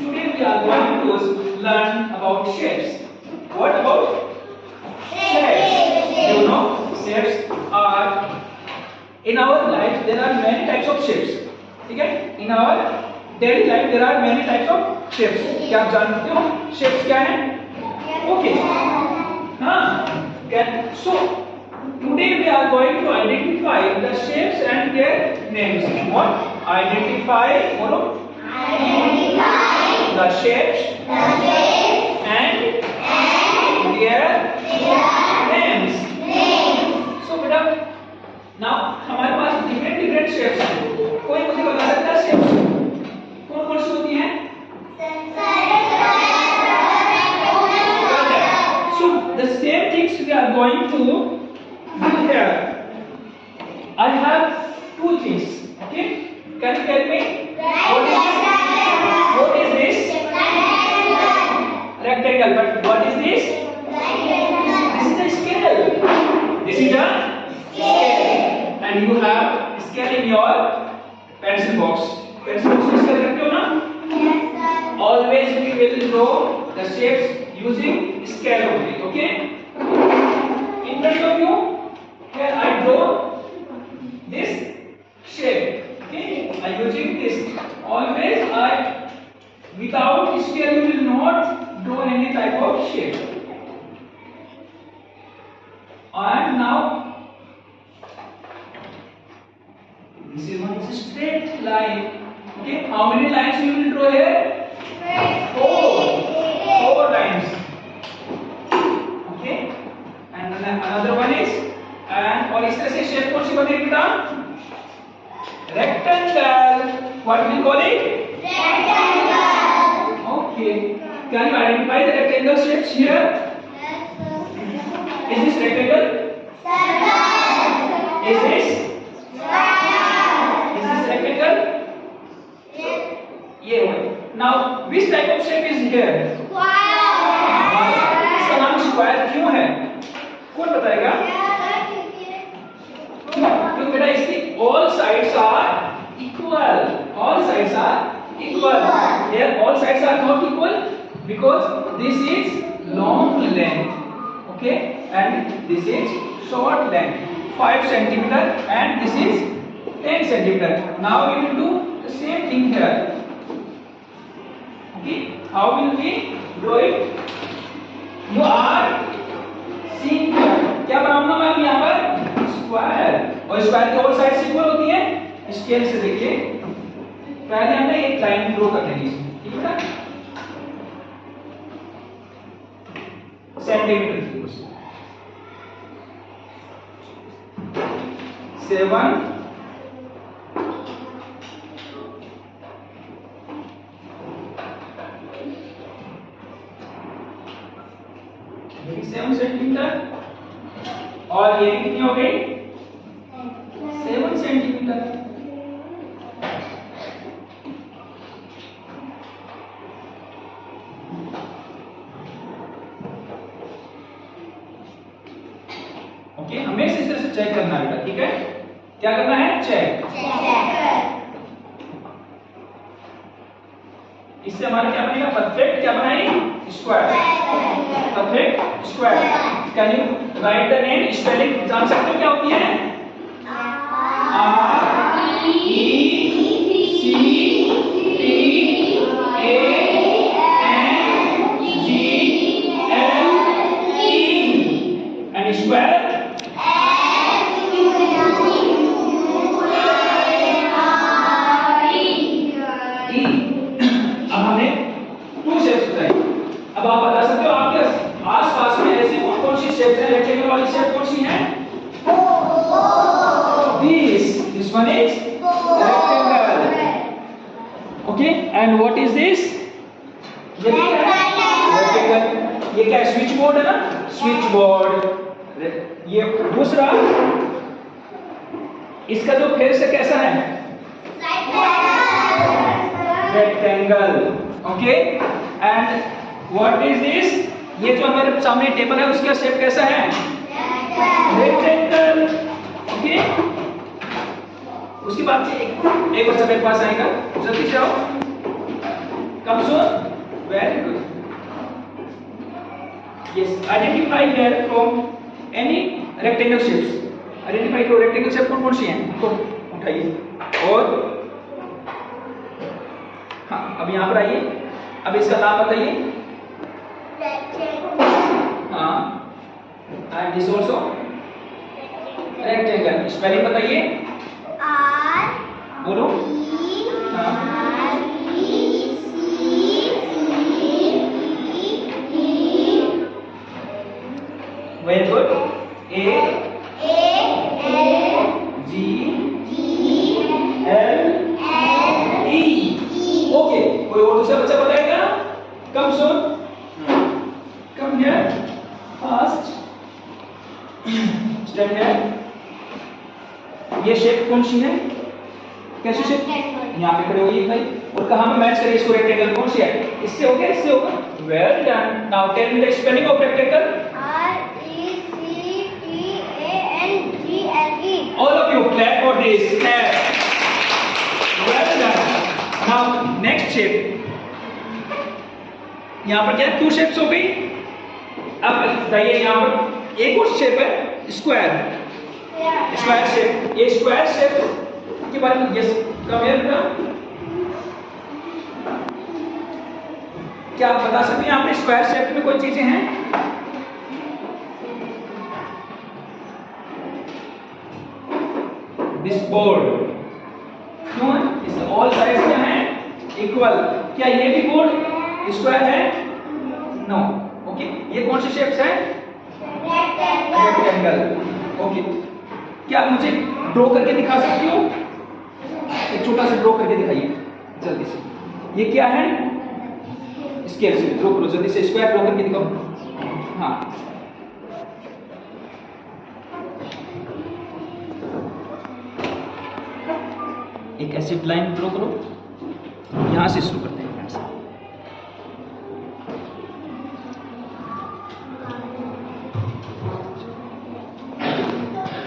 Today we are going to learn about shapes. What about shapes? You know, shapes are in our life. There are many types of shapes. ठीक है? In our daily life there are many types of shapes. क्या आप जानते हो shapes क्या है? Okay. हाँ. So today we are going to identify the shapes and their names. What? Identify. बोलो. Identify the shapes and their names. So बेटा, now हमारे पास different shapes हैं. कोई मुझे बता सकता है shapes कौन कौन सी होती हैं? So the same things we are going to do here. I have two things. Okay? Can you tell me what is this? Rectangle. But what is this? This is a scale. This is a scale. And you have scale in your pencil box. Pencil box use करते हो ना? Always we will draw the shapes using scale only. Okay? In front of you, here I draw this shape. Okay? I using this. Always without scale you will not draw any type of shape. And now this is one straight line. Okay? How many lines you will draw here? Four lines. Okay? And another one is और इस तरह से shape कौन सी बनेगी बेटा? Rectangle. What we call it? Rectangle. Okay. Can you identify the rectangle shapes here? Is this rectangle? Is this? Is this rectangle? Yeah. Now, which type of shape is here? इसका नाम square क्यों है? कौन बताएगा? क्योंकि बेटा इसकी all sides are equal. All sides are equal. Here all sides are not equal because this is long length. Okay? And this is short length. 5 centimeter and this is 10 centimeter. Now we will do the same thing here. Okay? How will we do it? You are seeing here. क्या बनाऊंगा मैं अभी यहाँ पर? Square. और square की all sides equal होती हैं. स्केल से देखिए. पहले हमने एक लाइन ड्रॉ कर लेंगे इसमें. ठीक है ना? सेंटीमीटर की 7 7 सेंटीमीटर और ये कितनी हो गई 7 सेंटीमीटर. ओके, हमें इस तरह से चेक करना है बेटा. ठीक है, क्या करना है? चेक. इससे हमारा क्या बनेगा? परफेक्ट क्या बनाएंगे? Square. Perfect square. Can you right the name? Spelling जान सकते हो क्या होती है? R-E-C-T-A-N-G-L-E. And square? अब हमने 2 शेप्स बताई. अब आप बता सकते हो आपके आस-पास में ऐसी कौन सी शेप्स हैं? रेक्टेंगल वाली शेप कौन सी है? This one is rectangle. Okay, and what is this? ये rectangle. ये क्या है? स्विच बोर्ड है ना? Switch board. ये दूसरा, इसका जो फेस है कैसा है? Rectangle. Okay, and what is this? ये जो हमारे सामने टेबल है उसका शेप कैसा है? Rectangle. Okay. उसके बाद से एक बच्चा मेरे पास आएगा, जल्दी से आओ. Come soon. Very good. Yes. Identify here from any rectangle shapes. Identify तो rectangle shape कौन कौन सी हैं? तो उठाइए और हाँ अब यहाँ पर आइए. अब इसका नाम बताइए. हाँ. And this also rectangle. Spelling बताइए. बोलो. Very good. A G L E. Okay. कोई और दूसरा बच्चा बताएगा? Come soon. Come here. Fast. Stand here. ये शेप कौन सी है? कैसी शेप? यहाँ पे खड़े होइए भाई. और कहाँ पे मैच करिए इसको? रेक्टेंगल कौन सी है? इससे हो गया, इससे होगा. Well done. Now tell me the spelling of rectangle. All of you clap for this. Clap. Well done. Now next shape. यहाँ पर क्या है? 2 shapes हो गई. अब बताइए यहाँ पर एक और शेप है स्क्वायर. Square shape. ये स्क्वायर शेप के बारे में यस कम हियर का क्या आप बता सकते हैं? यहाँ पर स्क्वायर शेप में कोई चीजें हैं? This board क्यों है? इसके all sides क्या हैं? Equal. क्या ये भी बोर्ड स्क्वायर है? No. ओके. ये कौन सी शेप्स है? रेक्टेंगल. ओके. क्या आप मुझे ड्रॉ करके दिखा सकती हो? एक छोटा सा ड्रॉ करके दिखाइए जल्दी से. ये क्या है? स्केल से ड्रॉ करो जल्दी से. स्क्वायर ड्रॉ करके दिखाओ. हाँ. एक ऐसी लाइन ड्रॉ करो. यहां से शुरू करते हैं. यहां से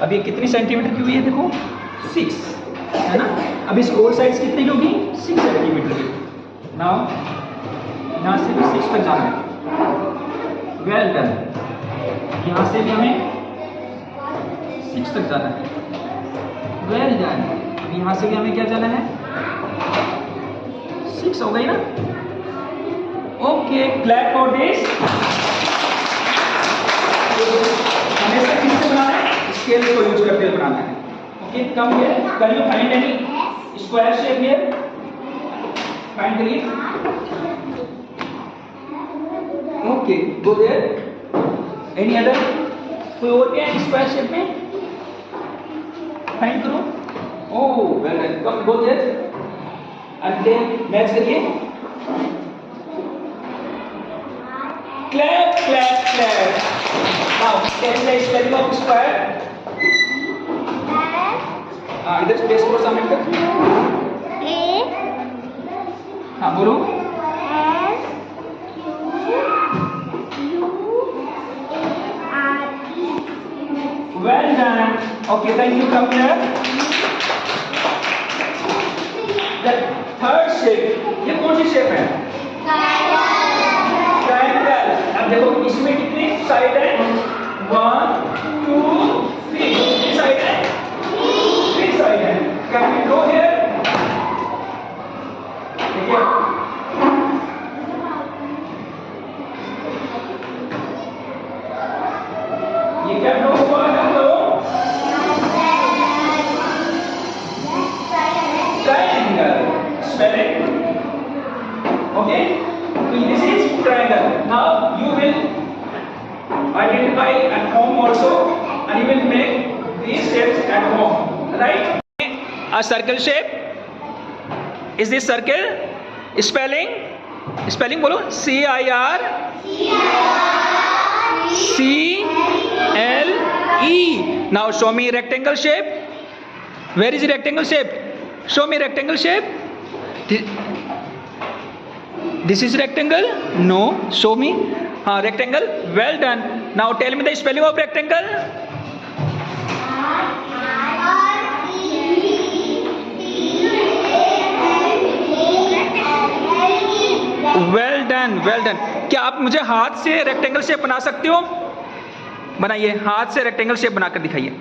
अब ये कितनी सेंटीमीटर की हुई है? देखो 6 है ना. अब इस और साइड्स कितनी की होगी? 6 सेंटीमीटर की. नाउ यहां से भी 6 तक जाना है. Well done. यहां से भी हमें 6 तक जाना है. Well done. यहाँ से भी हमें क्या जाना है? 6 हो गई ना. ओके. Clap for this. हमेशा किससे बनाना है? स्केल को यूज करते हुए बनाना है. Okay. Come here. Can you find any square shape here? Find करिए. Okay. Go there. Any other? कोई और क्या है स्क्वायर शेप में? फाइंड करो. Oh, well done. Come, go there. And then match करिए. Clap, clap, clap. Now, tell me the spelling of square. इधर space करो सामने तक. हाँ बोलो. Well done. Okay, thank you. Come here. The third shape. ये कौन सी शेप है? ट्रायंगल. अब देखो इसमें कितनी साइड है? 1 2 3. कितनी साइड है? 3 साइड है. Can we go here? देखिए. ये क्या ड्रॉ हुआ है? Spelling. Okay. So this is triangle. Now you will identify at home also, and you will make these shapes at home. Right? A circle shape. Is this circle? Spelling. Spelling bolo. CIR. CLE. Now show me rectangle shape. Where is the rectangle shape? Show me rectangle shape. This is rectangle? No. Show me. Rectangle. Well done. Now tell me the spelling of rectangle. Well done, well done. क्या आप मुझे हाथ से rectangle shape बना सकते हो? बनाइए, हाथ से रेक्टेंगल शेप बनाकर दिखाइए।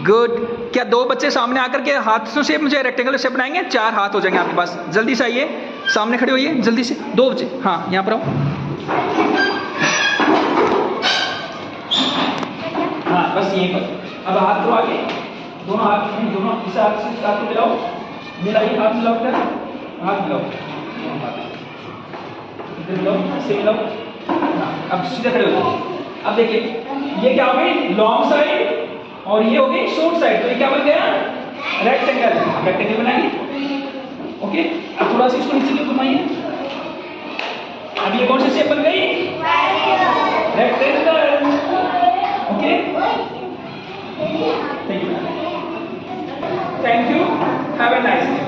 गुड। क्या दो बच्चे सामने आकर के हाथों से मुझे रेक्टेंगल शेप बनाएंगे? 4 हाथ हो जाएंगे आपके पास। जल्दी से आइए, सामने खड़े होइए जल्दी से। 2 बच्चे, हाँ यहाँ पर आओ। हाँ बस यहीं पर। अब हाथ को आगे, दोनों हाथ इस हाथ से हाथ को मिलाओ, मिलाइए, हाथ मिलाओ, कर हाथ मिलाओ, इधर मिलाओ, ऐसे मिलाओ। हाँ, अब सीधे खड़े हो जाओ। अब देखिए, ये क्या हो गई? लॉन्ग साइड और ये हो गई शॉर्ट साइड, तो ये क्या बन गया? रेक्टेंगल। रेक्टेंगल बनाइए। ओके, अब थोड़ा सा इसको नीचे की ओर घुमाइए। अब ये कौन सी शेप बन गई? Rectangle. Okay, thank you, have a nice day.